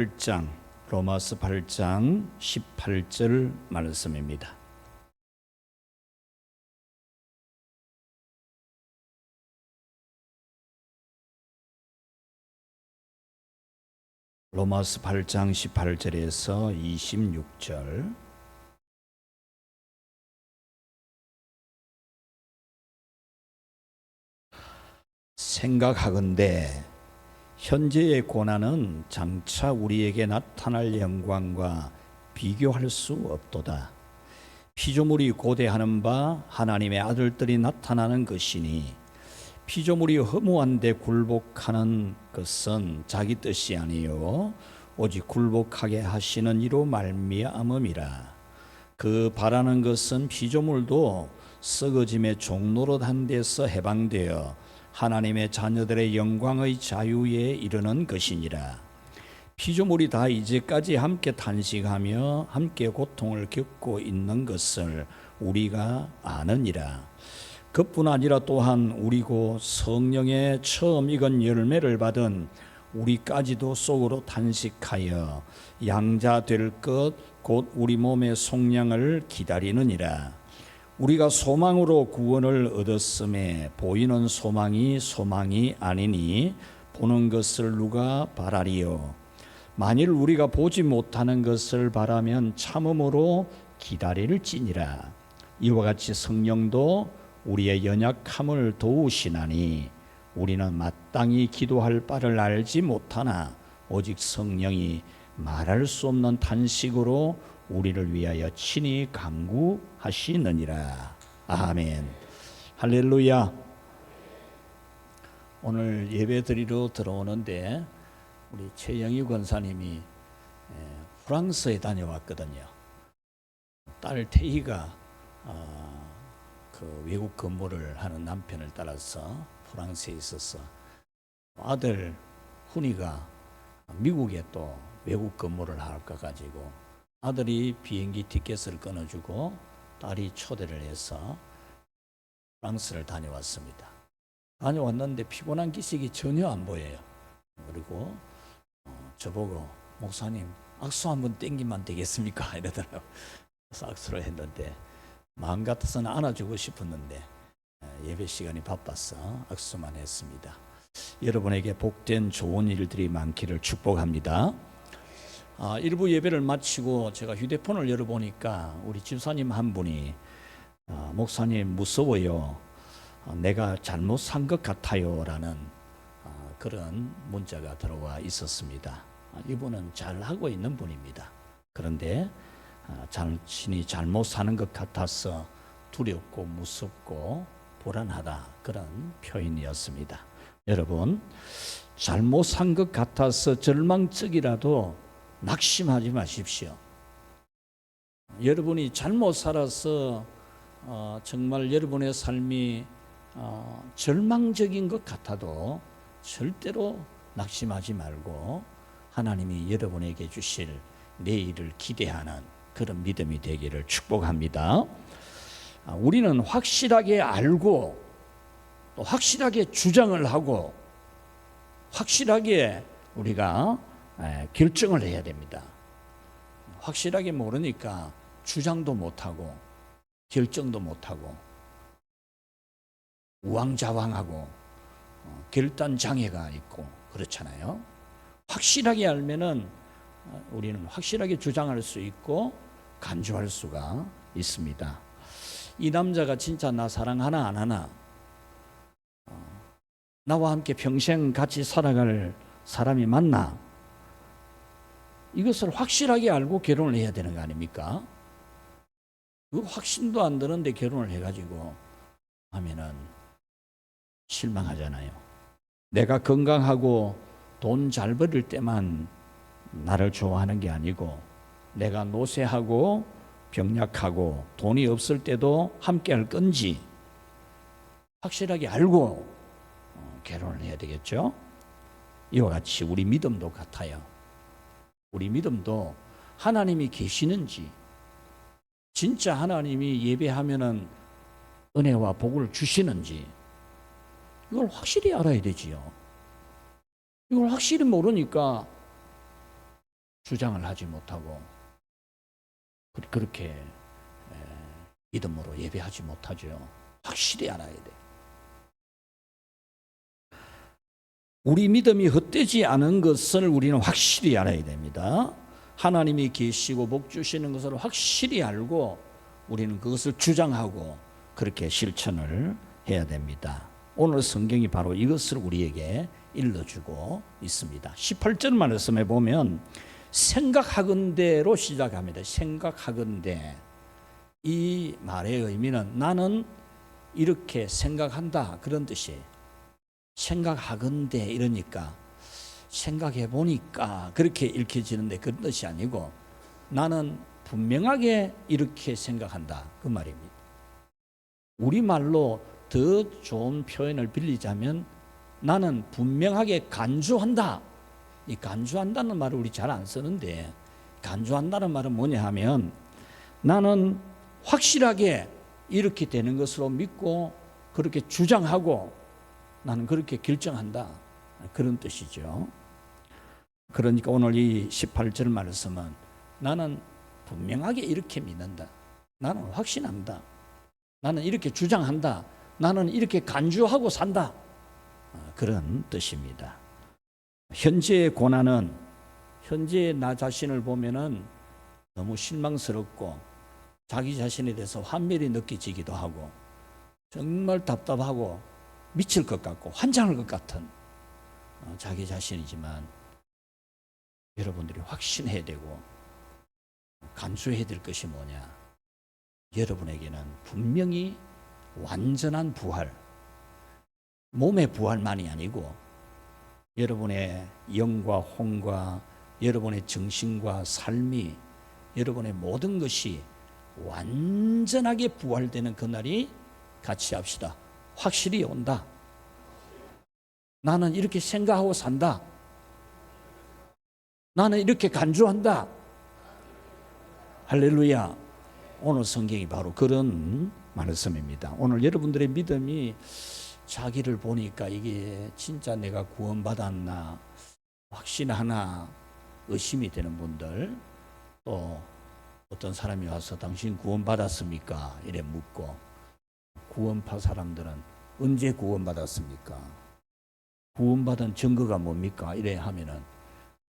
8장 로마서 8장 18절 말씀입니다. 로마서 8장 18절에서 26절. 생각하건대 현재의 고난은 장차 우리에게 나타날 영광과 비교할 수 없도다. 피조물이 고대하는 바 하나님의 아들들이 나타나는 것이니 피조물이 허무한데 굴복하는 것은 자기 뜻이 아니요 오직 굴복하게 하시는 이로 말미암음이라. 그 바라는 것은 피조물도 썩어짐의 종노릇한 데서 해방되어 하나님의 자녀들의 영광의 자유에 이르는 것이니라. 피조물이 다 이제까지 함께 탄식하며 함께 고통을 겪고 있는 것을 우리가 아느니라. 그뿐 아니라 또한 우리고 성령의 처음 익은 열매를 받은 우리까지도 속으로 탄식하여 양자 될 것 곧 우리 몸의 속량을 기다리느니라. 우리가 소망으로 구원을 얻었음에 보이는 소망이 아니니 보는 것을 누가 바라리요. 만일 우리가 보지 못하는 것을 바라면 참음으로 기다릴지니라. 이와 같이 성령도 우리의 연약함을 도우시나니 우리는 마땅히 기도할 바를 알지 못하나 오직 성령이 말할 수 없는 탄식으로 우리를 위하여 친히 간구하시느니라. 아멘. 할렐루야. 오늘 예배 드리러 들어오는데 우리 최영희 권사님이 프랑스에 다녀왔거든요. 딸 태희가 그 외국 근무를 하는 남편을 따라서 프랑스에 있었어. 아들 훈이가 미국에 또 외국 근무를 할까 가지고 아들이 비행기 티켓을 끊어주고 딸이 초대를 해서 프랑스를 다녀왔습니다. 다녀왔는데 피곤한 기색이 전혀 안 보여요. 그리고 저보고 목사님 악수 한번 땡기면 되겠습니까? 이러더라고요. 그래서 악수를 했는데 마음 같아서는 안아주고 싶었는데 예배 시간이 바빠서 악수만 했습니다. 여러분에게 복된 좋은 일들이 많기를 축복합니다. 일부 예배를 마치고 제가 휴대폰을 열어보니까 우리 집사님 한 분이 목사님 무서워요. 내가 잘못 산 것 같아요 라는 그런 문자가 들어와 있었습니다. 이분은 잘하고 있는 분입니다. 그런데 자신이 잘못 사는 것 같아서 두렵고 무섭고 불안하다 그런 표현이었습니다. 여러분, 잘못 산 것 같아서 절망적이라도 낙심하지 마십시오. 여러분이 잘못 살아서 정말 여러분의 삶이 절망적인 것 같아도 절대로 낙심하지 말고 하나님이 여러분에게 주실 내일을 기대하는 그런 믿음이 되기를 축복합니다. 우리는 확실하게 알고 또 확실하게 주장을 하고 확실하게 우리가 결정을 해야 됩니다. 확실하게 모르니까 주장도 못하고 결정도 못하고 우왕좌왕하고 결단 장애가 있고 그렇잖아요. 확실하게 알면은 우리는 확실하게 주장할 수 있고 간주할 수가 있습니다. 이 남자가 진짜 나 사랑하나 안 하나, 나와 함께 평생 같이 살아갈 사람이 맞나, 이것을 확실하게 알고 결혼을 해야 되는 거 아닙니까? 그 확신도 안 드는데 결혼을 해가지고 하면은 실망하잖아요. 내가 건강하고 돈 잘 벌을 때만 나를 좋아하는 게 아니고 내가 노쇠하고 병약하고 돈이 없을 때도 함께 할 건지 확실하게 알고 결혼을 해야 되겠죠. 이와 같이 우리 믿음도 같아요. 우리 믿음도 하나님이 계시는지, 진짜 하나님이 예배하면은 은혜와 복을 주시는지 이걸 확실히 알아야 되지요. 이걸 확실히 모르니까 주장을 하지 못하고 그렇게 믿음으로 예배하지 못하죠. 확실히 알아야 돼. 우리 믿음이 헛되지 않은 것을 우리는 확실히 알아야 됩니다. 하나님이 계시고 복 주시는 것을 확실히 알고 우리는 그것을 주장하고 그렇게 실천을 해야 됩니다. 오늘 성경이 바로 이것을 우리에게 일러주고 있습니다. 18절 말씀에 보면 생각하건대로 시작합니다. 생각하건대. 이 말의 의미는 나는 이렇게 생각한다 그런 뜻이에요. 생각하건대 이러니까 생각해 보니까 그렇게 읽혀지는데 그런 뜻이 아니고 나는 분명하게 이렇게 생각한다 그 말입니다. 우리말로 더 좋은 표현을 빌리자면 나는 분명하게 간주한다. 이 간주한다는 말을 우리 잘 안 쓰는데 간주한다는 말은 뭐냐 하면 나는 확실하게 이렇게 되는 것으로 믿고 그렇게 주장하고 나는 그렇게 결정한다 그런 뜻이죠. 그러니까 오늘 이 18절 말씀은 나는 분명하게 이렇게 믿는다. 나는 확신한다. 나는 이렇게 주장한다. 나는 이렇게 간주하고 산다. 그런 뜻입니다. 현재의 고난은 현재의 나 자신을 보면은 너무 실망스럽고 자기 자신에 대해서 환멸이 느껴지기도 하고 정말 답답하고 미칠 것 같고 환장할 것 같은 자기 자신이지만 여러분들이 확신해야 되고 간수해야 될 것이 뭐냐? 여러분에게는 분명히 완전한 부활, 몸의 부활만이 아니고 여러분의 영과 혼과 여러분의 정신과 삶이 여러분의 모든 것이 완전하게 부활되는 그날이 같이 합시다. 확실히 온다. 나는 이렇게 생각하고 산다. 나는 이렇게 간주한다. 할렐루야. 오늘 성경이 바로 그런 말씀입니다. 오늘 여러분들의 믿음이 자기를 보니까 이게 진짜 내가 구원받았나 확신하나 의심이 되는 분들, 또 어떤 사람이 와서 당신 구원받았습니까? 이래 묻고, 구원파 사람들은 언제 구원받았습니까? 구원받은 증거가 뭡니까? 이래 하면은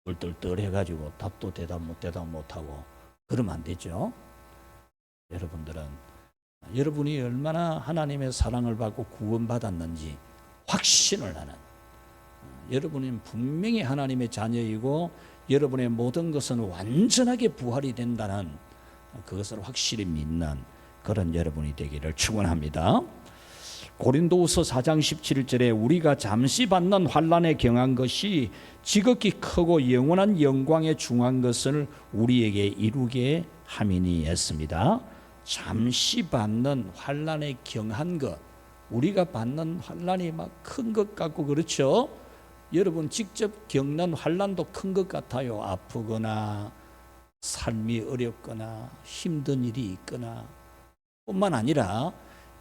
똘똘똘 해가지고 답도 대답 못하고 그러면 안 되죠. 여러분들은 여러분이 얼마나 하나님의 사랑을 받고 구원받았는지 확신을 하는, 여러분은 분명히 하나님의 자녀이고 여러분의 모든 것은 완전하게 부활이 된다는 그것을 확실히 믿는 그런 여러분이 되기를 축원합니다. 고린도후서 4장 17절에 우리가 잠시 받는 환난에 경한 것이 지극히 크고 영원한 영광에 중한 것을 우리에게 이루게 함이니 했습니다. 잠시 받는 환난에 경한 것, 우리가 받는 환난이 막 큰 것 같고 그렇죠. 여러분 직접 겪는 환난도 큰 것 같아요. 아프거나 삶이 어렵거나 힘든 일이 있거나 뿐만 아니라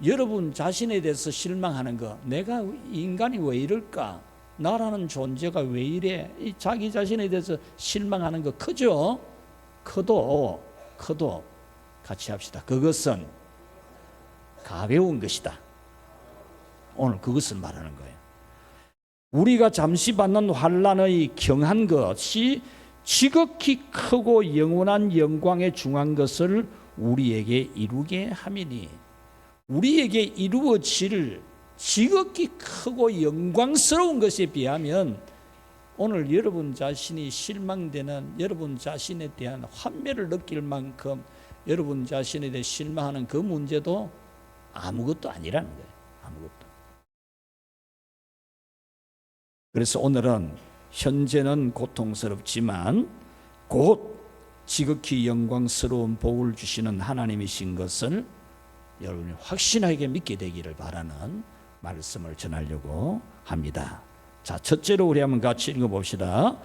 여러분 자신에 대해서 실망하는 거, 내가 인간이 왜 이럴까? 나라는 존재가 왜 이래? 이 자기 자신에 대해서 실망하는 거 크죠? 커도 같이 합시다. 그것은 가벼운 것이다. 오늘 그것을 말하는 거예요. 우리가 잠시 받는 환난의 경한 것이 지극히 크고 영원한 영광에 중한 것을 우리에게 이루게 함이니, 우리에게 이루어질 지극히 크고 영광스러운 것에 비하면 오늘 여러분 자신이 실망되는, 여러분 자신에 대한 환멸을 느낄 만큼 여러분 자신에 대해 실망하는 그 문제도 아무것도 아니라는 거예요. 아무것도. 그래서 오늘은 현재는 고통스럽지만 곧 지극히 영광스러운 복을 주시는 하나님이신 것을 여러분이 확신하게 믿게 되기를 바라는 말씀을 전하려고 합니다. 자, 첫째로 우리 한번 같이 읽어봅시다.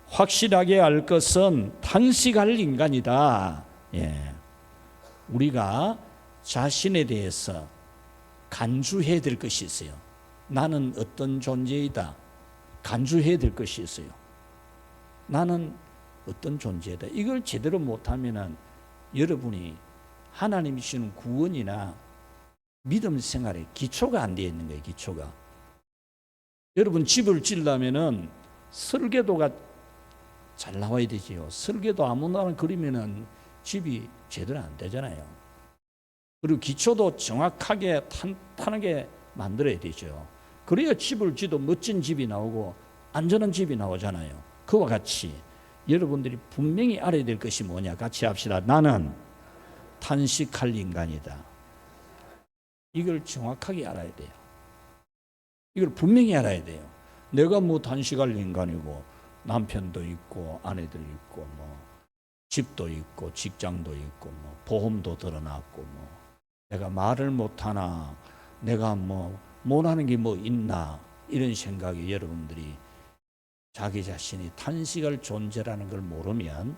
확실하게 알 것은 탄식할 인간이다. 예. 우리가 자신에 대해서 간주해야 될 것이 있어요. 나는 어떤 존재이다. 간주해야 될 것이 있어요. 나는 어떤 존재다. 이걸 제대로 못하면은 여러분이 하나님이 주시는 구원이나 믿음 생활에 기초가 안 되어 있는 거예요. 기초가. 여러분 집을 지으려면은 설계도가 잘 나와야 되지요. 설계도 아무나 그리면은 집이 제대로 안 되잖아요. 그리고 기초도 정확하게 탄탄하게 만들어야 되죠. 그래야 집을 지도 멋진 집이 나오고 안전한 집이 나오잖아요. 그와 같이 여러분들이 분명히 알아야 될 것이 뭐냐? 같이 합시다. 나는 탄식할 인간이다. 이걸 정확하게 알아야 돼요. 이걸 분명히 알아야 돼요. 내가 뭐 단식할 인간이고 남편도 있고 아내도 있고 뭐 집도 있고 직장도 있고 뭐 보험도 드러났고 뭐 내가 말을 못하나 내가 뭐 못하는 게 뭐 있나 이런 생각이 여러분들이 자기 자신이 탄식할 존재라는 걸 모르면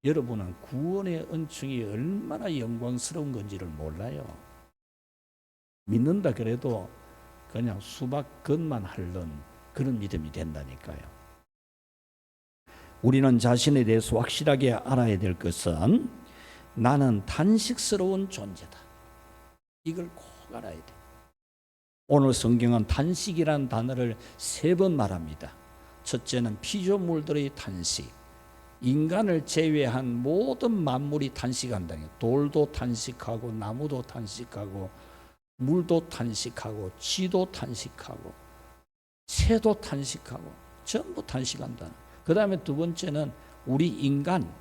여러분은 구원의 은총이 얼마나 영광스러운 건지를 몰라요. 믿는다 그래도 그냥 수박 겉만 핥는 그런 믿음이 된다니까요. 우리는 자신에 대해서 확실하게 알아야 될 것은 나는 단식스러운 존재다. 이걸 꼭 알아야 돼. 오늘 성경은 단식이라는 단어를 3번 말합니다. 첫째는 피조물들의 단식. 인간을 제외한 모든 만물이 단식한다는 거예요. 돌도 단식하고 나무도 단식하고 물도 단식하고 쥐도 단식하고 새도 단식하고 전부 단식한다. 그 다음에 두 번째는 우리 인간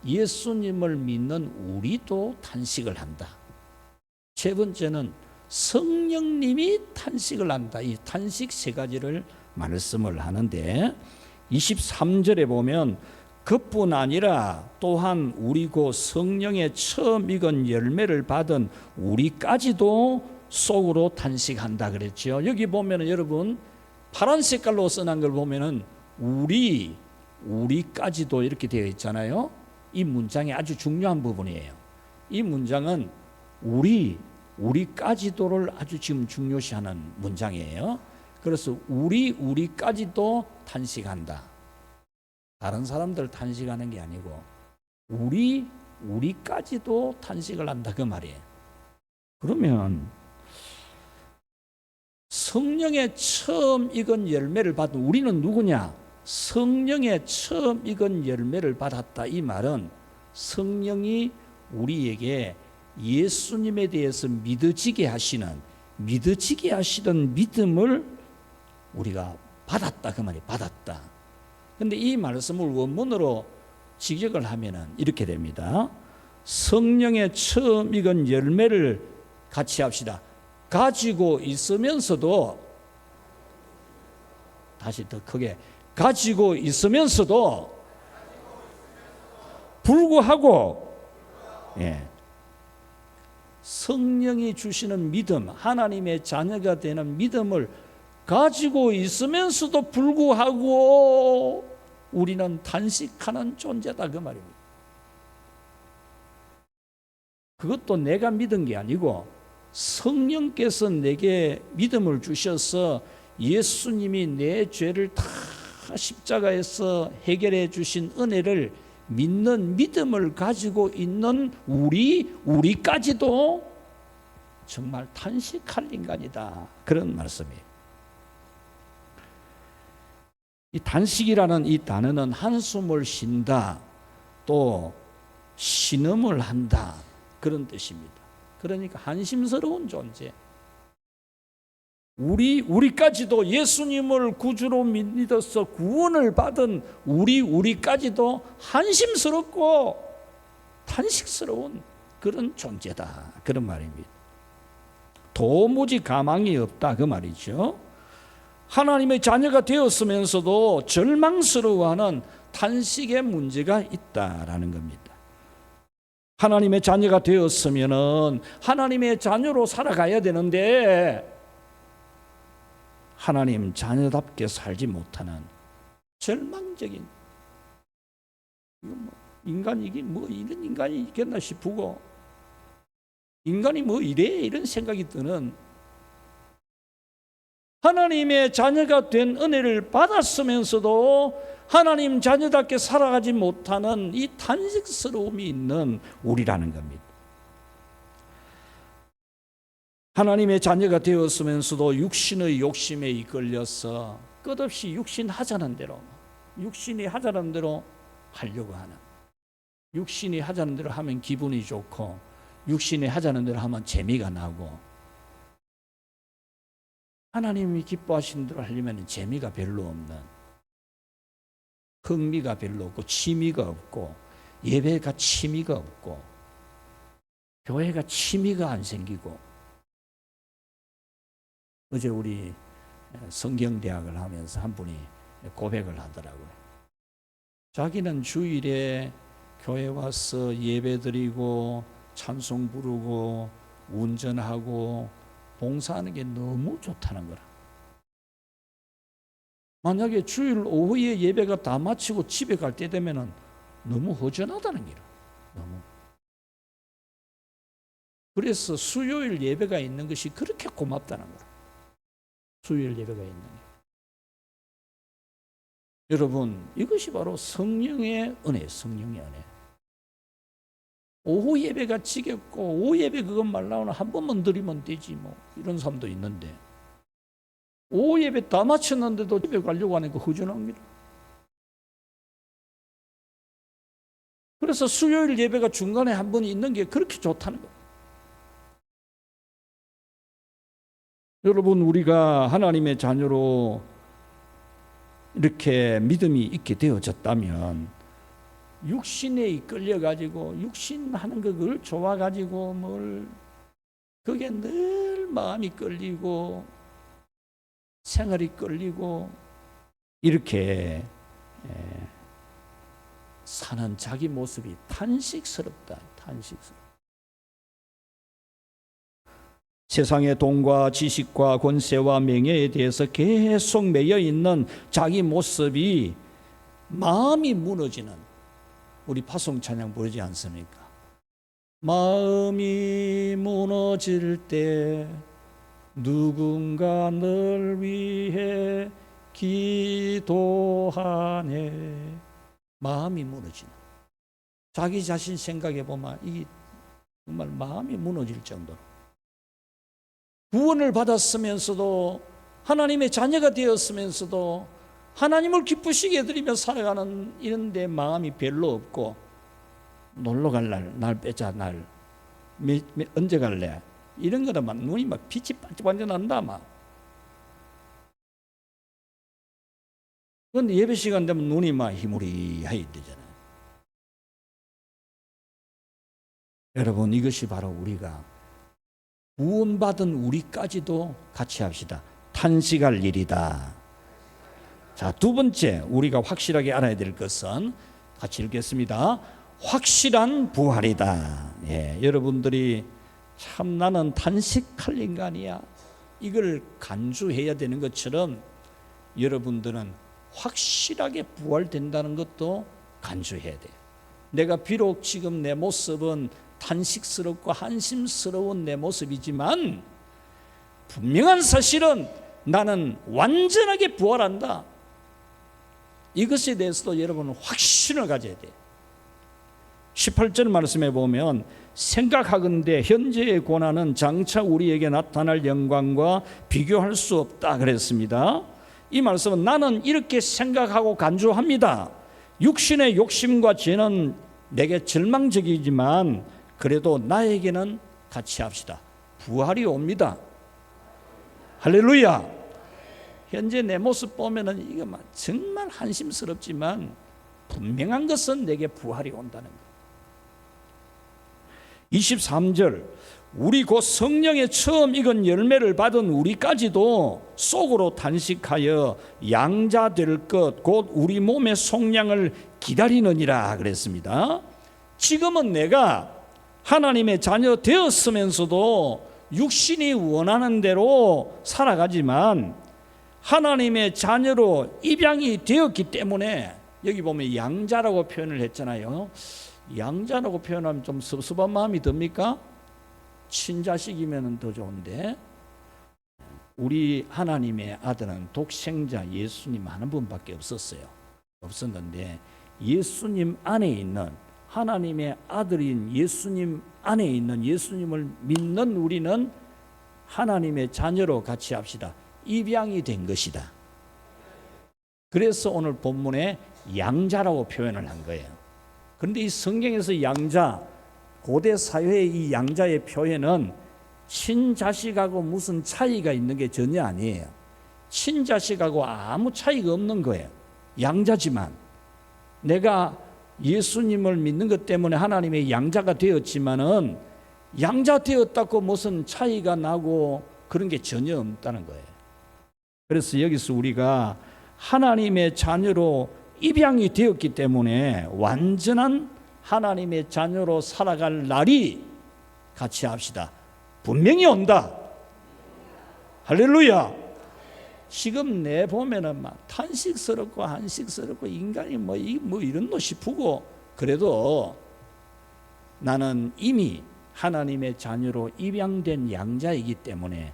예수님을 믿는 우리도 단식을 한다. 세 번째는 성령님이 단식을 한다. 이 단식 3가지를 말씀을 하는데 23절에 보면 그뿐 아니라 또한 우리 고 성령의 처음 익은 열매를 받은 우리까지도 속으로 단식한다 그랬죠. 여기 보면은 여러분 파란 색깔로 써놓은 걸 보면은 우리까지도 이렇게 되어 있잖아요. 이 문장이 아주 중요한 부분이에요. 이 문장은 우리까지도를 아주 지금 중요시하는 문장이에요. 그래서 우리까지도 단식한다. 다른 사람들 단식하는 게 아니고 우리까지도 단식을 한다 그 말이에요. 그러면 성령의 처음 익은 열매를 받은 우리는 누구냐? 성령의 처음 익은 열매를 받았다. 이 말은 성령이 우리에게 예수님에 대해서 믿어지게 하시던 믿음을 우리가 받았다 그 말이에요. 받았다. 근데 이 말씀을 원문으로 직역을 하면은 이렇게 됩니다. 성령의 처음 익은 열매를 같이 합시다. 가지고 있으면서도 다시 더 크게 가지고 있으면서도 불구하고 성령이 주시는 믿음, 하나님의 자녀가 되는 믿음을 가지고 있으면서도 불구하고 우리는 단식하는 존재다 그 말입니다. 그것도 내가 믿은 게 아니고 성령께서 내게 믿음을 주셔서 예수님이 내 죄를 다 십자가에서 해결해 주신 은혜를 믿는 믿음을 가지고 있는 우리까지도 정말 탄식할 인간이다. 그런 말씀이에요. 이 단식이라는 이 단어는 한숨을 쉰다, 또 신음을 한다 그런 뜻입니다. 그러니까 한심스러운 존재. 우리까지도 예수님을 구주로 믿어서 구원을 받은 우리까지도 한심스럽고 탄식스러운 그런 존재다. 그런 말입니다. 도무지 가망이 없다 그 말이죠. 하나님의 자녀가 되었으면서도 절망스러워하는 탄식의 문제가 있다라는 겁니다. 하나님의 자녀가 되었으면은 하나님의 자녀로 살아가야 되는데 하나님 자녀답게 살지 못하는 절망적인 인간이기 뭐 이런 인간이 있겠나 싶고 인간이 뭐 이래 이런 생각이 드는 하나님의 자녀가 된 은혜를 받았으면서도 하나님 자녀답게 살아가지 못하는 이 탄식스러움이 있는 우리라는 겁니다. 하나님의 자녀가 되었으면서도 육신의 욕심에 이끌려서 끝없이 육신이 하자는 대로 하려고 하는, 육신이 하자는 대로 하면 기분이 좋고, 육신이 하자는 대로 하면 재미가 나고, 하나님이 기뻐하시는 대로 하려면 재미가 별로 없는, 흥미가 별로 없고, 취미가 없고, 예배가 취미가 없고, 교회가 취미가 안 생기고. 어제 우리 성경대학을 하면서 한 분이 고백을 하더라고요. 자기는 주일에 교회 와서 예배 드리고 찬송 부르고 운전하고 봉사하는 게 너무 좋다는 거라. 만약에 주일 오후에 예배가 다 마치고 집에 갈 때 되면은 너무 허전하다는 거라. 너무. 그래서 수요일 예배가 있는 것이 그렇게 고맙다는 거라. 수요일 예배가 있는 게. 여러분, 이것이 바로 성령의 은혜, 성령의 은혜. 오후 예배가 지겹고 오후 예배 그것 말라오나 한 번만 드리면 되지 뭐 이런 사람도 있는데, 오후 예배 다 마쳤는데도 집에 가려고 하니까 허전합니다. 그래서 수요일 예배가 중간에 한 번 있는 게 그렇게 좋다는 거예요. 여러분, 우리가 하나님의 자녀로 이렇게 믿음이 있게 되어졌다면 육신에 이끌려가지고 육신하는 그걸 좋아가지고 뭘 그게 늘 마음이 끌리고 생활이 끌리고 이렇게 사는 자기 모습이 탄식스럽다. 탄식스럽다. 세상의 돈과 지식과 권세와 명예에 대해서 계속 매여 있는 자기 모습이 마음이 무너지는, 우리 파송 찬양 부르지 않습니까? 마음이 무너질 때 누군가 널 위해 기도하네. 마음이 무너지는, 자기 자신 생각해 보면 이게 정말 마음이 무너질 정도로 구원을 받았으면서도 하나님의 자녀가 되었으면서도 하나님을 기쁘시게 해드리며 살아가는 이런 데 마음이 별로 없고, 놀러 갈 날 빼자, 언제 갈래? 이런 거는 막 눈이 막 빛이 반짝반짝 난다 막. 그런데 예배 시간 되면 눈이 막 희무리하게 되잖아요. 여러분, 이것이 바로 우리가 구원받은 우리까지도 같이 합시다. 탄식할 일이다. 자, 두 번째 우리가 확실하게 알아야 될 것은 같이 읽겠습니다. 확실한 부활이다. 예, 여러분들이 참 나는 탄식할 인간이야, 이걸 간주해야 되는 것처럼 여러분들은 확실하게 부활된다는 것도 간주해야 돼요. 내가 비록 지금 내 모습은 탄식스럽고 한심스러운 내 모습이지만 분명한 사실은 나는 완전하게 부활한다. 이것에 대해서도 여러분은 확신을 가져야 돼요. 18절 말씀에 보면 생각하건대 현재의 고난은 장차 우리에게 나타날 영광과 비교할 수 없다 그랬습니다. 이 말씀은 나는 이렇게 생각하고 간주합니다. 육신의 욕심과 죄는 내게 절망적이지만 그래도 나에게는 같이 합시다. 부활이 옵니다. 할렐루야. 현재 내 모습 보면은 이게 정말 한심스럽지만 분명한 것은 내게 부활이 온다는 것. 23절 우리 곧 성령의 처음 익은 열매를 받은 우리까지도 속으로 단식하여 양자 될 것 곧 우리 몸의 속량을 기다리느니라 그랬습니다. 지금은 내가 하나님의 자녀 되었으면서도 육신이 원하는 대로 살아가지만 하나님의 자녀로 입양이 되었기 때문에, 여기 보면 양자라고 표현을 했잖아요. 양자라고 표현하면 좀 섭섭한 마음이 듭니까? 친자식이면 더 좋은데 우리 하나님의 아들은 독생자 예수님 한 분밖에 없었는데 예수님 안에 있는 하나님의 아들인 예수님 안에 있는 예수님을 믿는 우리는 하나님의 자녀로 같이 합시다. 입양이 된 것이다. 그래서 오늘 본문에 양자라고 표현을 한 거예요. 그런데 이 성경에서 양자, 고대 사회의 이 양자의 표현은 친자식하고 무슨 차이가 있는 게 전혀 아니에요. 친자식하고 아무 차이가 없는 거예요. 양자지만 내가 예수님을 믿는 것 때문에 하나님의 양자가 되었지만은 양자 되었다고 무슨 차이가 나고 그런 게 전혀 없다는 거예요. 그래서 여기서 우리가 하나님의 자녀로 입양이 되었기 때문에 완전한 하나님의 자녀로 살아갈 날이 같이 합시다. 분명히 온다. 할렐루야. 지금 내 보면은 막 탄식스럽고 한식스럽고 인간이 뭐 이런 거 싶고 그래도 나는 이미 하나님의 자녀로 입양된 양자이기 때문에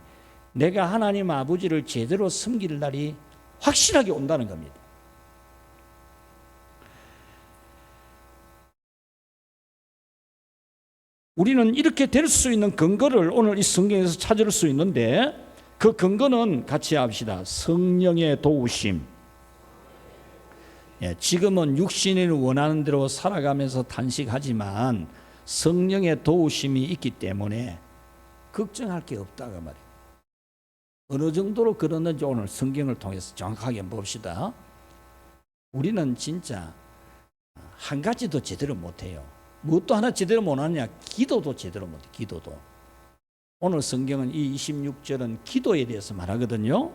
내가 하나님 아버지를 제대로 섬길 날이 확실하게 온다는 겁니다. 우리는 이렇게 될 수 있는 근거를 오늘 이 성경에서 찾을 수 있는데 그 근거는 같이 합시다. 성령의 도우심. 지금은 육신이 원하는 대로 살아가면서 단식하지만 성령의 도우심이 있기 때문에 걱정할 게 없다고 말이에요. 어느 정도로 그러는지 오늘 성경을 통해서 정확하게 봅시다. 우리는 진짜 한 가지도 제대로 못해요. 무엇도 하나 제대로 못하느냐? 기도도 제대로 못해. 기도도. 오늘 성경은 이 26절은 기도에 대해서 말하거든요.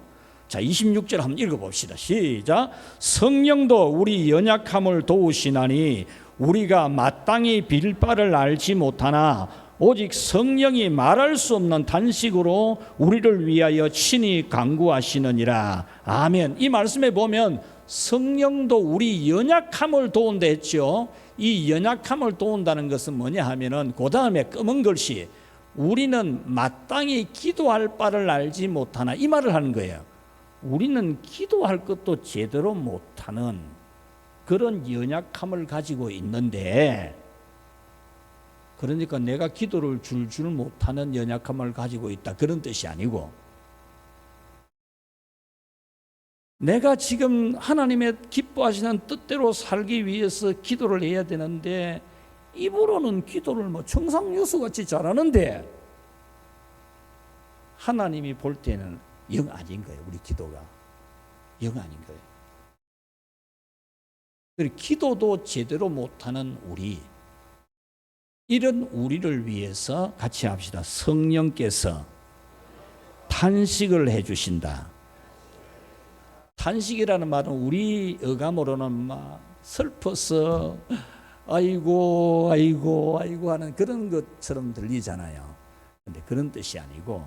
자, 26절 한번 읽어봅시다. 시작. 성령도 우리 연약함을 도우시나니 우리가 마땅히 빌 바를 알지 못하나 오직 성령이 말할 수 없는 단식으로 우리를 위하여 친히 간구하시느니라. 아멘. 이 말씀에 보면 성령도 우리 연약함을 도운다 했죠. 이 연약함을 도운다는 것은 뭐냐 하면은 그 다음에 검은 글씨 우리는 마땅히 기도할 바를 알지 못하나 이 말을 하는 거예요. 우리는 기도할 것도 제대로 못하는 그런 연약함을 가지고 있는데 그러니까 내가 기도를 줄줄 못하는 연약함을 가지고 있다 그런 뜻이 아니고 내가 지금 하나님의 기뻐하시는 뜻대로 살기 위해서 기도를 해야 되는데 입으로는 기도를 뭐 청상유수같이 잘하는데 하나님이 볼 때는 영 아닌 거예요. 우리 기도가 영 아닌 거예요. 그리고 기도도 제대로 못하는 우리 이런 우리를 위해서 같이 합시다. 성령께서 탄식을 해주신다. 탄식이라는 말은 우리 어감으로는 막 슬퍼서 아이고 아이고 아이고 하는 그런 것처럼 들리잖아요. 그런데 그런 뜻이 아니고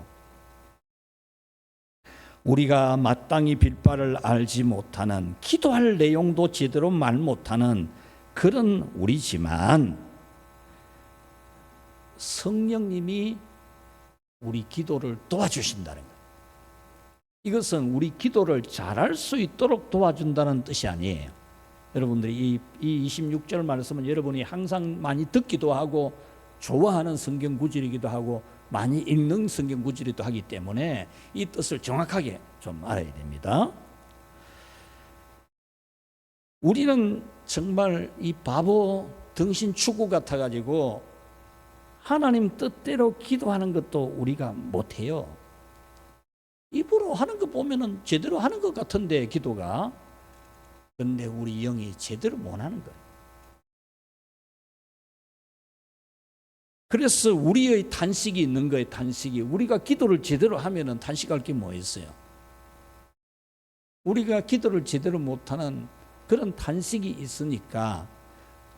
우리가 마땅히 빌 바를 알지 못하는 기도할 내용도 제대로 말 못하는 그런 우리지만 성령님이 우리 기도를 도와주신다는 거예요. 이것은 우리 기도를 잘할 수 있도록 도와준다는 뜻이 아니에요. 여러분들이 이 26절 말씀은 여러분이 항상 많이 듣기도 하고 좋아하는 성경 구절이기도 하고 많이 읽는 성경 구절이기도 하기 때문에 이 뜻을 정확하게 좀 알아야 됩니다. 우리는 정말 이 바보 등신 축구 같아가지고 하나님 뜻대로 기도하는 것도 우리가 못해요. 입으로 하는 거 보면은 제대로 하는 것 같은데 기도가 그런데 우리 영이 제대로 못하는 거예요. 그래서 우리의 탄식이 있는 거예요. 탄식이 우리가 기도를 제대로 하면은 탄식할 게 뭐 있어요? 우리가 기도를 제대로 못하는 그런 탄식이 있으니까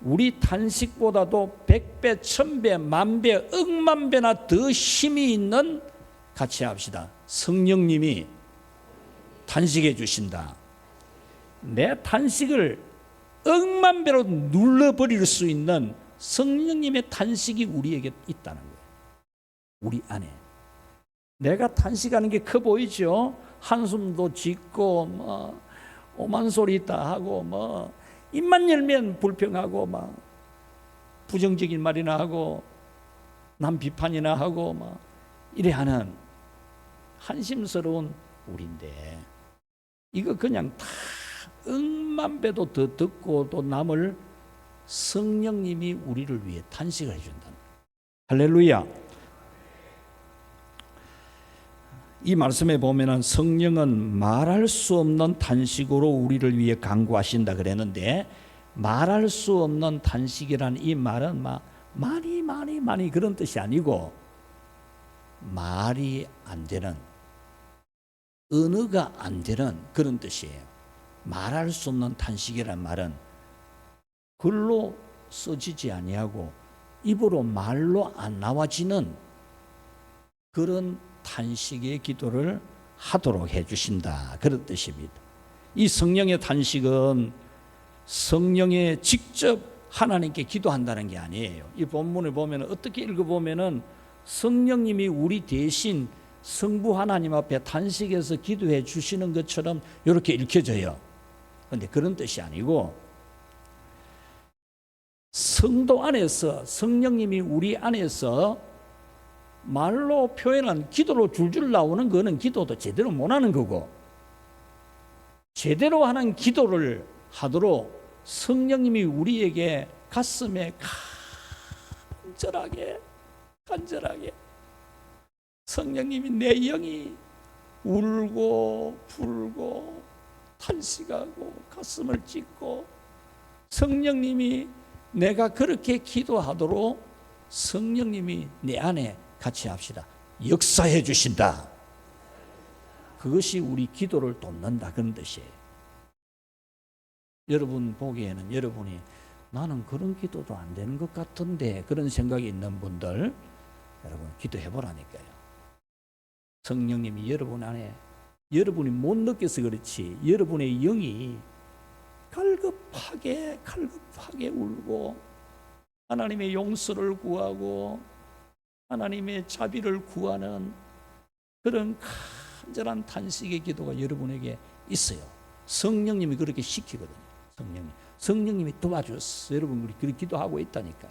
우리 탄식보다도 100배, 1000배, 만배, 억만 배나 더 힘이 있는 같이 합시다. 성령님이 탄식해 주신다. 내 탄식을 억만 배로 눌러버릴 수 있는 성령님의 탄식이 우리에게 있다는 거예요. 우리 안에. 내가 탄식하는 게 커 보이죠? 한숨도 짓고 뭐 오만 소리 다 하고 뭐 입만 열면 불평하고 막 부정적인 말이나 하고 남 비판이나 하고 막 이래 하는 한심스러운 우리인데, 이거 그냥 다 억만 배도 더 듣고 또 남을 성령님이 우리를 위해 탄식을 해준다. 할렐루야. 이 말씀에 보면은 성령은 말할 수 없는 탄식으로 우리를 위해 간구하신다 그랬는데, 말할 수 없는 탄식이란 이 말은 막 많이 그런 뜻이 아니고, 말이 안 되는, 언어가 안 되는 그런 뜻이에요. 말할 수 없는 탄식이란 말은 글로 써지지 아니하고 입으로 말로 안 나와지는 그런 탄식의 기도를 하도록 해주신다, 그런 뜻입니다. 이 성령의 탄식은 성령에 직접 하나님께 기도한다는 게 아니에요. 이 본문을 보면 어떻게 읽어보면 성령님이 우리 대신 성부 하나님 앞에 탄식해서 기도해 주시는 것처럼 이렇게 읽혀져요. 그런데 그런 뜻이 아니고, 성도 안에서 성령님이 우리 안에서 말로 표현한 기도로 줄줄 나오는 거는 기도도 제대로 못하는 거고, 제대로 하는 기도를 하도록 성령님이 우리에게 가슴에 간절하게 성령님이 내 영이 울고 불고 탄식하고 가슴을 찢고, 성령님이 내가 그렇게 기도하도록 성령님이 내 안에 같이 합시다. 역사해 주신다. 그것이 우리 기도를 돕는다, 그런 뜻이에요. 여러분 보기에는 여러분이 나는 그런 기도도 안 되는 것 같은데 그런 생각이 있는 분들, 여러분 기도해 보라니까요. 성령님이 여러분 안에, 여러분이 못 느껴서 그렇지 여러분의 영이 갈급하게 울고 하나님의 용서를 구하고 하나님의 자비를 구하는 그런 간절한 탄식의 기도가 여러분에게 있어요. 성령님이 그렇게 시키거든요. 성령님이 도와줬어. 여러분 우리 그렇게 기도하고 있다니까.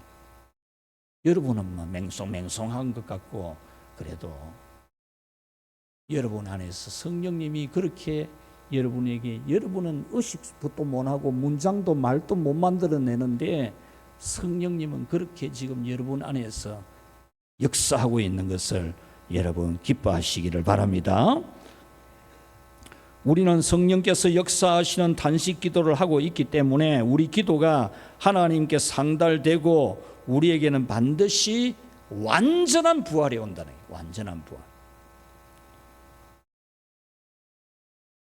여러분은 뭐 맹송한 것 같고, 그래도 여러분 안에서 성령님이 그렇게 여러분에게, 여러분은 의식부터 못하고 문장도 말도 못 만들어내는데 성령님은 그렇게 지금 여러분 안에서 역사하고 있는 것을 여러분 기뻐하시기를 바랍니다. 우리는 성령께서 역사하시는 단식 기도를 하고 있기 때문에 우리 기도가 하나님께 상달되고 우리에게는 반드시 완전한 부활이 온다는 거예요. 완전한 부활.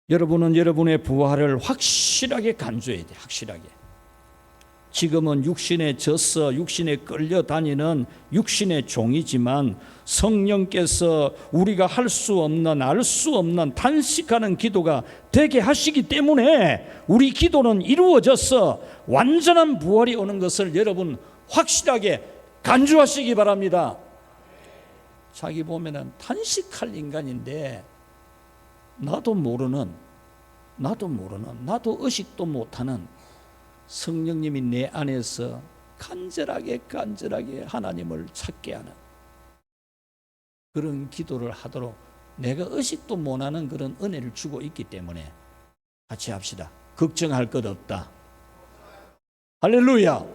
여러분은 여러분의 부활을 확실하게 간주해야 돼요. 확실하게. 지금은 육신에 져서 육신에 끌려다니는 육신의 종이지만 성령께서 우리가 할 수 없는, 알 수 없는 탄식하는 기도가 되게 하시기 때문에 우리 기도는 이루어져서 완전한 부활이 오는 것을 여러분 확실하게 간주하시기 바랍니다. 자기 보면은 탄식할 인간인데 나도 모르는, 나도 의식도 못하는 성령님이 내 안에서 간절하게 하나님을 찾게 하는 그런 기도를 하도록 내가 의식도 못하는 그런 은혜를 주고 있기 때문에 같이 합시다. 걱정할 것 없다. 할렐루야.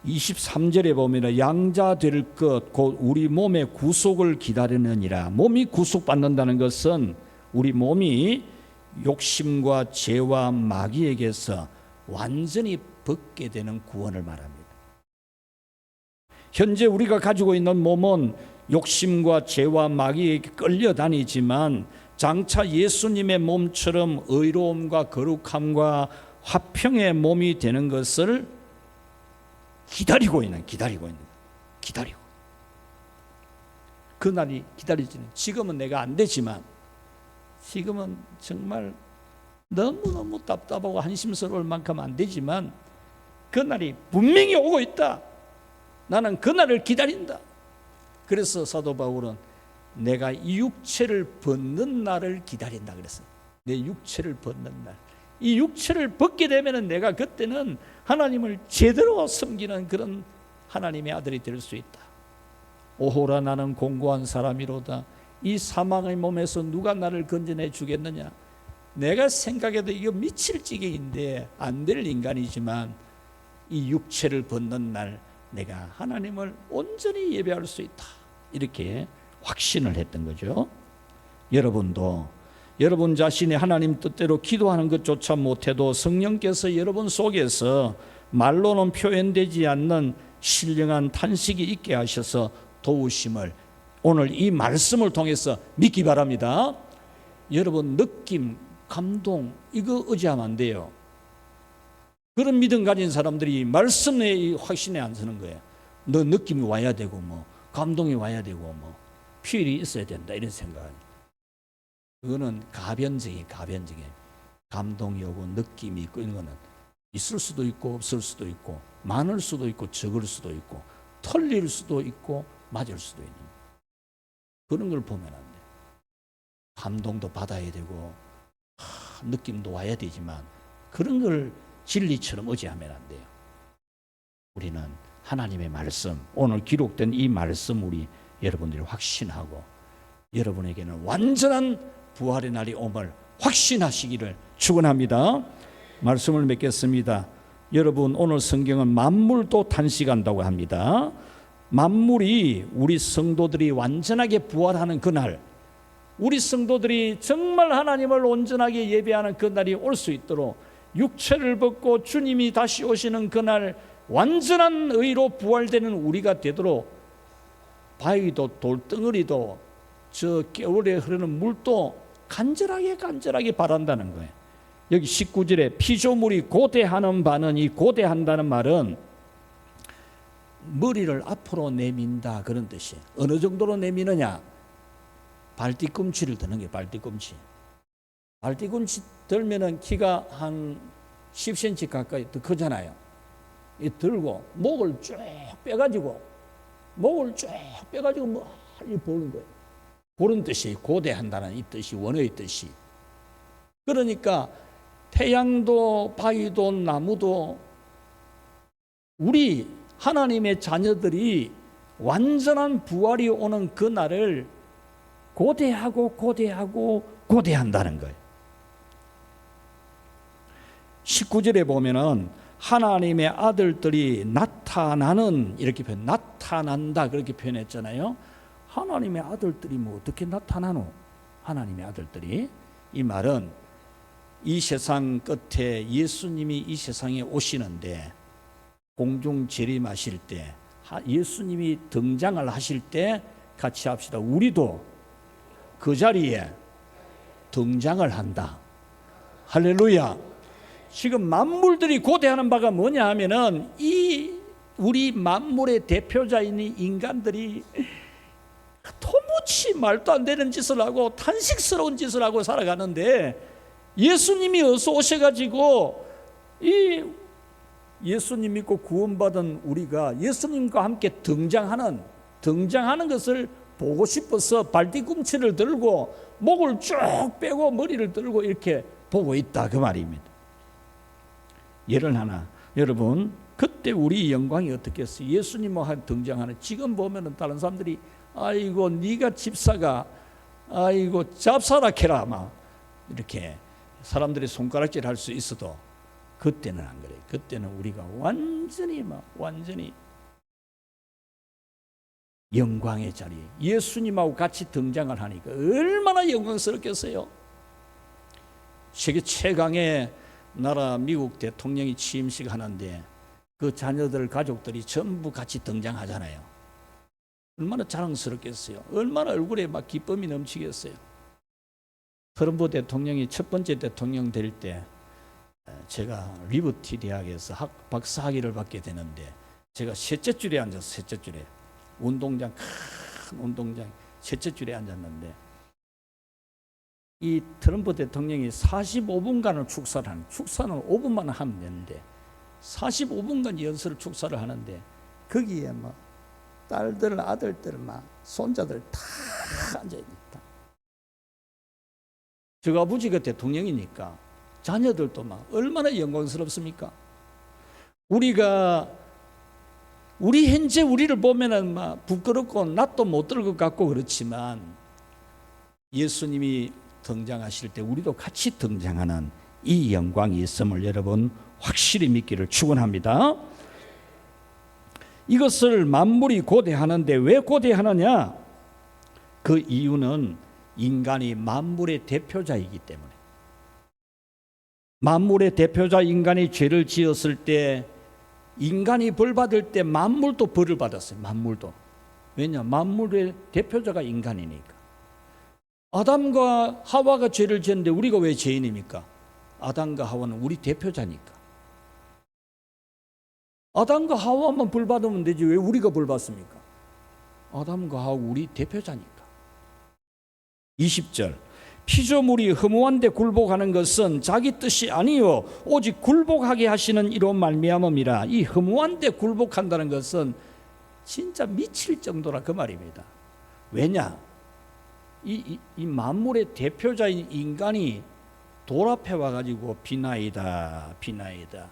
23절에 보면 양자 될 것 곧 우리 몸의 구속을 기다리느니라. 몸이 구속받는다는 것은 우리 몸이 욕심과 죄와 마귀에게서 완전히 벗게 되는 구원을 말합니다. 현재 우리가 가지고 있는 몸은 욕심과 죄와 마귀에게 끌려다니지만 장차 예수님의 몸처럼 의로움과 거룩함과 화평의 몸이 되는 것을 기다리고 그 날이 기다리지는, 지금은 내가 안 되지만, 지금은 정말 너무너무 답답하고 한심스러울 만큼 안 되지만 그 날이 분명히 오고 있다. 나는 그 날을 기다린다. 그래서 사도 바울은 내가 이 육체를 벗는 날을 기다린다 그랬어요. 내 육체를 벗는 날. 이 육체를 벗게 되면 내가 그때는 하나님을 제대로 섬기는 그런 하나님의 아들이 될 수 있다. 오호라 나는 공고한 사람이로다. 이 사망의 몸에서 누가 나를 건져내 주겠느냐. 내가 생각해도 이거 미칠 지경인데 안 될 인간이지만 이 육체를 벗는 날 내가 하나님을 온전히 예배할 수 있다. 이렇게 확신을 했던 거죠. 여러분도 여러분 자신이 하나님 뜻대로 기도하는 것조차 못해도 성령께서 여러분 속에서 말로는 표현되지 않는 신령한 탄식이 있게 하셔서 도우심을 오늘 이 말씀을 통해서 믿기 바랍니다. 여러분 느낌, 감동 이거 의지하면 안 돼요. 그런 믿음 가진 사람들이 말씀에 확신에 안 서는 거예요. 너 느낌이 와야 되고 뭐 감동이 와야 되고 뭐 필이 있어야 된다 이런 생각. 그거는 가변적인 감동이 오고 느낌이 있고 이런 거는 있을 수도 있고 없을 수도 있고 많을 수도 있고 적을 수도 있고 틀릴 수도 있고 맞을 수도 있는 그런 걸 보면 안 돼. 감동도 받아야 되고 느낌도 와야 되지만 그런 걸 진리처럼 의지하면 안 돼요. 우리는 하나님의 말씀, 오늘 기록된 이 말씀 우리 여러분들이 확신하고 여러분에게는 완전한 부활의 날이 옴을 확신하시기를 축원합니다. 말씀을 맺겠습니다. 여러분 오늘 성경은 만물도 탄식한다고 합니다. 만물이 우리 성도들이 완전하게 부활하는 그날, 우리 성도들이 정말 하나님을 온전하게 예배하는 그날이 올 수 있도록 육체를 벗고 주님이 다시 오시는 그날 완전한 의로 부활되는 우리가 되도록 바위도 돌덩어리도 저 겨울에 흐르는 물도 간절하게 바란다는 거예요. 여기 19절에 피조물이 고대하는 바는 이 고대한다는 말은 머리를 앞으로 내민다 그런 뜻이에요. 어느 정도로 내미느냐? 발뒤꿈치를 드는 게 발뒤꿈치. 발뒤꿈치 들면은 키가 한 10cm 가까이 더 크잖아요. 이 들고 목을 쭉 빼가지고 멀리 보는 거예요. 그런 뜻이 고대한다는 이 뜻이 원어의 뜻이. 그러니까 태양도 바위도 나무도 우리 하나님의 자녀들이 완전한 부활이 오는 그 날을 고대한다는 거예요. 19절에 보면은 하나님의 아들들이 나타나는 이렇게 나타난다 그렇게 표현했잖아요. 하나님의 아들들이 뭐 어떻게 나타나노? 하나님의 아들들이 이 말은 이 세상 끝에 예수님이 이 세상에 오시는데 공중 재림하실 때 예수님이 등장을 하실 때 같이 합시다. 우리도 그 자리에 등장을 한다. 할렐루야. 지금 만물들이 고대하는 바가 뭐냐 하면은 이 우리 만물의 대표자인 인간들이 도무지 말도 안 되는 짓을 하고 탄식스러운 짓을 하고 살아가는데 예수님이 어서 오셔가지고 이 예수님 믿고 구원받은 우리가 예수님과 함께 등장하는 것을 보고 싶어서 발뒤꿈치를 들고 목을 쭉 빼고 머리를 들고 이렇게 보고 있다 그 말입니다. 예를 하나, 여러분 그때 우리 영광이 어떻겠어요? 예수님과 등장하는 지금 보면은 다른 사람들이 아이고 네가 집사가 아이고 잡사라케라 막 이렇게 사람들이 손가락질 할 수 있어도 그때는 안 그래요. 그때는 우리가 완전히 영광의 자리 예수님하고 같이 등장을 하니까 얼마나 영광스럽겠어요. 세계 최강의 나라 미국 대통령이 취임식 하는데 그 자녀들 가족들이 전부 같이 등장하잖아요. 얼마나 자랑스럽겠어요. 얼마나 얼굴에 막 기쁨이 넘치겠어요. 트럼프 대통령이 첫 번째 대통령 될 때 제가 리버티 대학에서 박사학위를 받게 되는데 제가 셋째 줄에 앉아서 셋째 줄에 운동장 큰 운동장 셋째 줄에 앉았는데 이 트럼프 대통령이 45분간을 축사는 5분만 하면 되는데 45분간 연설을 축사를 하는데 거기에 막 딸들, 아들들, 막 손자들 다 앉아있다. 저 아버지가 대통령이니까 자녀들도 막 얼마나 영광스럽습니까? 우리 현재 우리를 보면은 막 부끄럽고 낯도 못 들 것 같고 그렇지만 예수님이 등장하실 때 우리도 같이 등장하는 이 영광이 있음을 여러분 확실히 믿기를 축원합니다. 이것을 만물이 고대하는데 왜 고대하느냐? 그 이유는 인간이 만물의 대표자이기 때문에. 만물의 대표자 인간이 죄를 지었을 때 인간이 벌 받을 때 만물도 벌을 받았어요. 만물도. 왜냐? 만물의 대표자가 인간이니까. 아담과 하와가 죄를 지었는데 우리가 왜 죄인입니까? 아담과 하와는 우리 대표자니까. 아담과 하와만 벌 받으면 되지 왜 우리가 벌 받습니까? 아담과 하와 우리 대표자니까. 20절 피조물이 허무한데 굴복하는 것은 자기 뜻이 아니요 오직 굴복하게 하시는 이로 말미암음이라. 이 허무한데 굴복한다는 것은 진짜 미칠 정도라 그 말입니다. 왜냐? 이 만물의 대표자인 인간이 돌 앞에 와가지고 비나이다 비나이다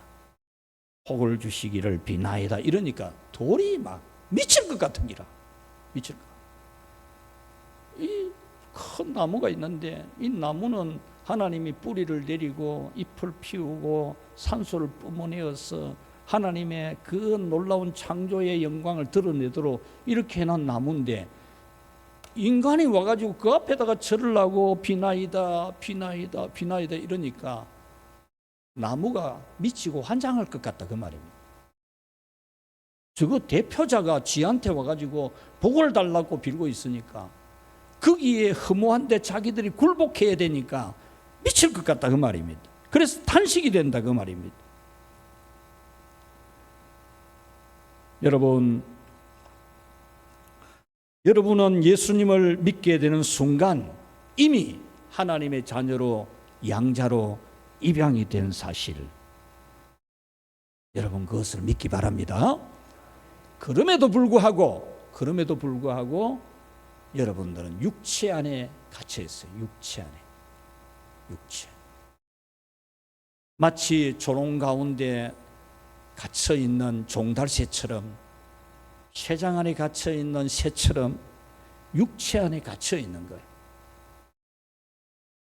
복을 주시기를 비나이다 이러니까 돌이 막 미칠 것 같은 기라. 미칠 것. 이 큰 나무가 있는데 이 나무는 하나님이 뿌리를 내리고 잎을 피우고 산소를 뿜어내어서 하나님의 그 놀라운 창조의 영광을 드러내도록 이렇게 해놓은 나무인데 인간이 와가지고 그 앞에다가 절을 하고 비나이다 비나이다 비나이다 이러니까 나무가 미치고 환장할 것 같다 그 말입니다. 저거 대표자가 지한테 와가지고 복을 달라고 빌고 있으니까 거기에 허무한데 자기들이 굴복해야 되니까 미칠 것 같다 그 말입니다. 그래서 탄식이 된다 그 말입니다. 여러분은 예수님을 믿게 되는 순간 이미 하나님의 자녀로 양자로 입양이 된 사실, 여러분 그것을 믿기 바랍니다. 그럼에도 불구하고 여러분들은 육체 안에 갇혀 있어요. 육체 안에. 마치 조롱 가운데 갇혀 있는 종달새처럼, 쇠장 안에 갇혀 있는 새처럼 육체 안에 갇혀 있는 거예요.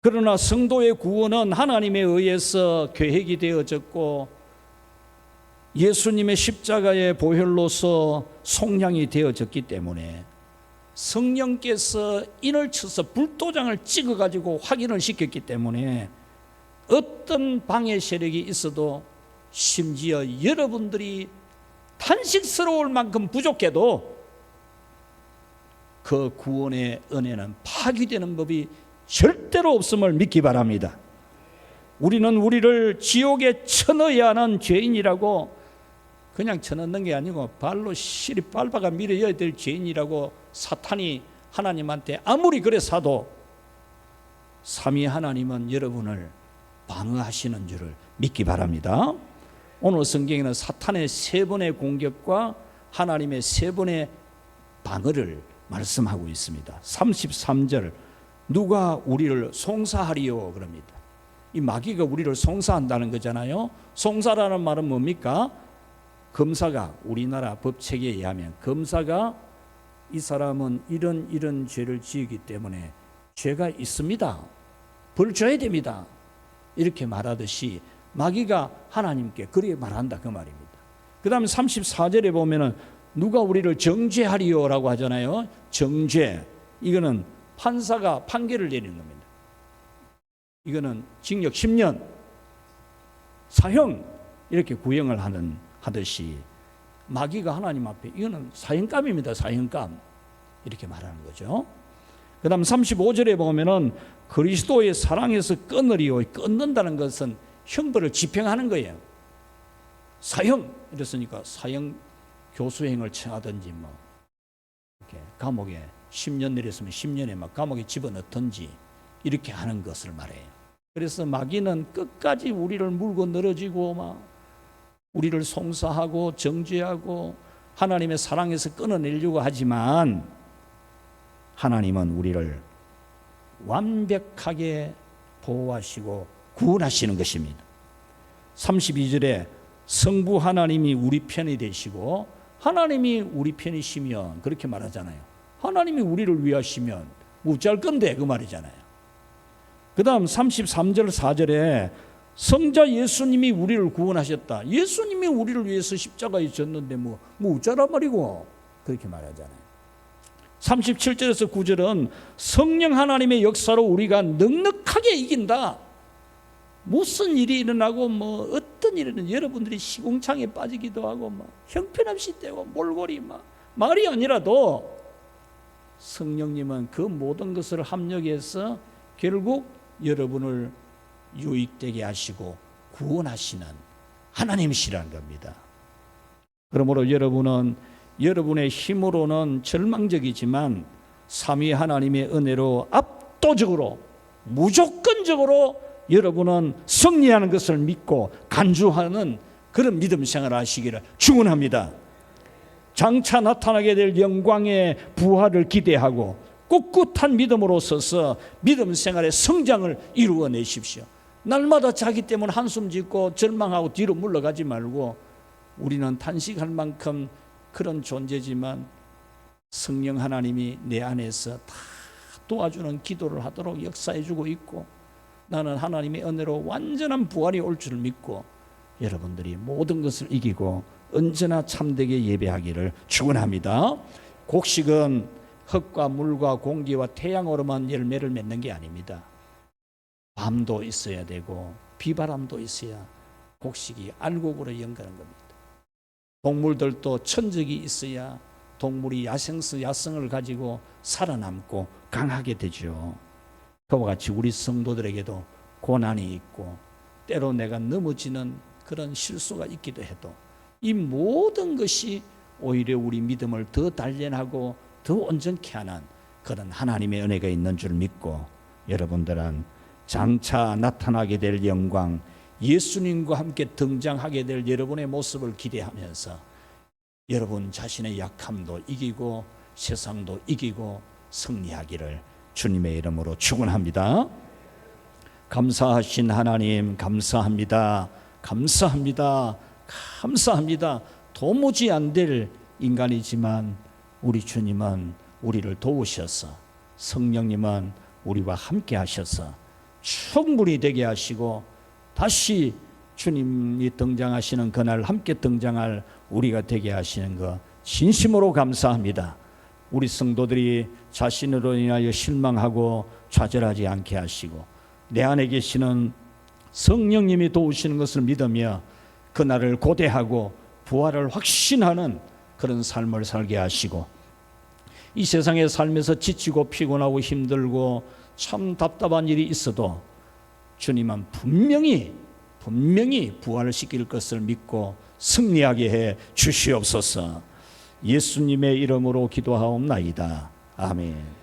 그러나 성도의 구원은 하나님에 의해서 계획이 되어졌고 예수님의 십자가의 보혈로서 속량이 되어졌기 때문에 성령께서 인을 쳐서 불도장을 찍어가지고 확인을 시켰기 때문에 어떤 방해 세력이 있어도 심지어 여러분들이 탄식스러울 만큼 부족해도 그 구원의 은혜는 파기되는 법이 절대로 없음을 믿기 바랍니다. 우리는 우리를 지옥에 쳐넣어야 하는 죄인이라고 그냥 쳐넣는 게 아니고 발로 시리 밟아가 밀어야 될 죄인이라고 사탄이 하나님한테 아무리 그래 사도 삼위 하나님은 여러분을 방어하시는 줄을 믿기 바랍니다. 오늘 성경에는 사탄의 3번의 공격과 하나님의 3번의 방어를 말씀하고 있습니다. 33절 누가 우리를 송사하리요 그럽니다. 이 마귀가 우리를 송사한다는 거잖아요. 송사라는 말은 뭡니까? 검사가, 우리나라 법책에 의하면 검사가 이 사람은 이런 죄를 지었기 때문에 죄가 있습니다, 벌 줘야 됩니다, 이렇게 말하듯이 마귀가 하나님께 그렇게 말한다 그 말입니다. 그 다음에 34절에 보면은 누가 우리를 정죄하리요 라고 하잖아요. 정죄, 이거는 판사가 판결을 내리는 겁니다. 이거는 징역 10년, 사형 이렇게 구형을 하듯이 마귀가 하나님 앞에 이거는 사형감입니다. 사형감 이렇게 말하는 거죠. 그 다음 35절에 보면은 그리스도의 사랑에서 끊으리요. 끊는다는 것은 형벌을 집행하는 거예요. 사형 이랬으니까 사형 교수행을 청하든지 뭐 이렇게 감옥에 10년 내렸으면 10년에 막 감옥에 집어넣든지 이렇게 하는 것을 말해요. 그래서 마귀는 끝까지 우리를 물고 늘어지고 막 우리를 송사하고 정죄하고 하나님의 사랑에서 끊어내려고 하지만 하나님은 우리를 완벽하게 보호하시고 구원하시는 것입니다. 32절에 성부 하나님이 우리 편이 되시고 하나님이 우리 편이시면 그렇게 말하잖아요. 하나님이 우리를 위하시면 어찌할 건데 그 말이잖아요. 그 다음 33절 4절에 성자 예수님이 우리를 구원하셨다. 예수님이 우리를 위해서 십자가에 졌는데 뭐 어쩌란 말이고 그렇게 말하잖아요. 37절에서 9절은 성령 하나님의 역사로 우리가 넉넉하게 이긴다. 무슨 일이 일어나고 어떤 일은 여러분들이 시궁창에 빠지기도 하고 형편없이 떼고 몰골이 말이 아니라도 성령님은 그 모든 것을 합력해서 결국 여러분을 유익되게 하시고 구원하시는 하나님이시라는 겁니다. 그러므로 여러분은 여러분의 힘으로는 절망적이지만 삼위 하나님의 은혜로 압도적으로 무조건적으로 여러분은 승리하는 것을 믿고 간주하는 그런 믿음 생활을 하시기를 축원합니다. 장차 나타나게 될 영광의 부활을 기대하고 꿋꿋한 믿음으로 서서 믿음 생활의 성장을 이루어내십시오. 날마다 자기 때문에 한숨 짓고 절망하고 뒤로 물러가지 말고 우리는 탄식할 만큼 그런 존재지만 성령 하나님이 내 안에서 다 도와주는 기도를 하도록 역사해주고 있고 나는 하나님의 은혜로 완전한 부활이 올 줄 믿고 여러분들이 모든 것을 이기고 언제나 참되게 예배하기를 축원합니다. 곡식은 흙과 물과 공기와 태양으로만 열매를 맺는 게 아닙니다. 밤도 있어야 되고 비바람도 있어야 곡식이 알곡으로 연결한 겁니다. 동물들도 천적이 있어야 동물이 야성을 가지고 살아남고 강하게 되죠. 그와 같이 우리 성도들에게도 고난이 있고 때로 내가 넘어지는 그런 실수가 있기도 해도 이 모든 것이 오히려 우리 믿음을 더 단련하고 더 온전케 하는 그런 하나님의 은혜가 있는 줄 믿고 여러분들은 장차 나타나게 될 영광 예수님과 함께 등장하게 될 여러분의 모습을 기대하면서 여러분 자신의 약함도 이기고 세상도 이기고 승리하기를 주님의 이름으로 축원합니다. 감사하신 하나님 감사합니다. 감사합니다. 감사합니다. 도무지 안 될 인간이지만 우리 주님은 우리를 도우셔서 성령님은 우리와 함께 하셔서 충분히 되게 하시고 다시 주님이 등장하시는 그날 함께 등장할 우리가 되게 하시는 것 진심으로 감사합니다. 우리 성도들이 자신으로 인하여 실망하고 좌절하지 않게 하시고 내 안에 계시는 성령님이 도우시는 것을 믿으며 그날을 고대하고 부활을 확신하는 그런 삶을 살게 하시고 이 세상의 삶에서 지치고 피곤하고 힘들고 참 답답한 일이 있어도 주님은 분명히 부활을 시킬 것을 믿고 승리하게 해 주시옵소서. 예수님의 이름으로 기도하옵나이다. 아멘.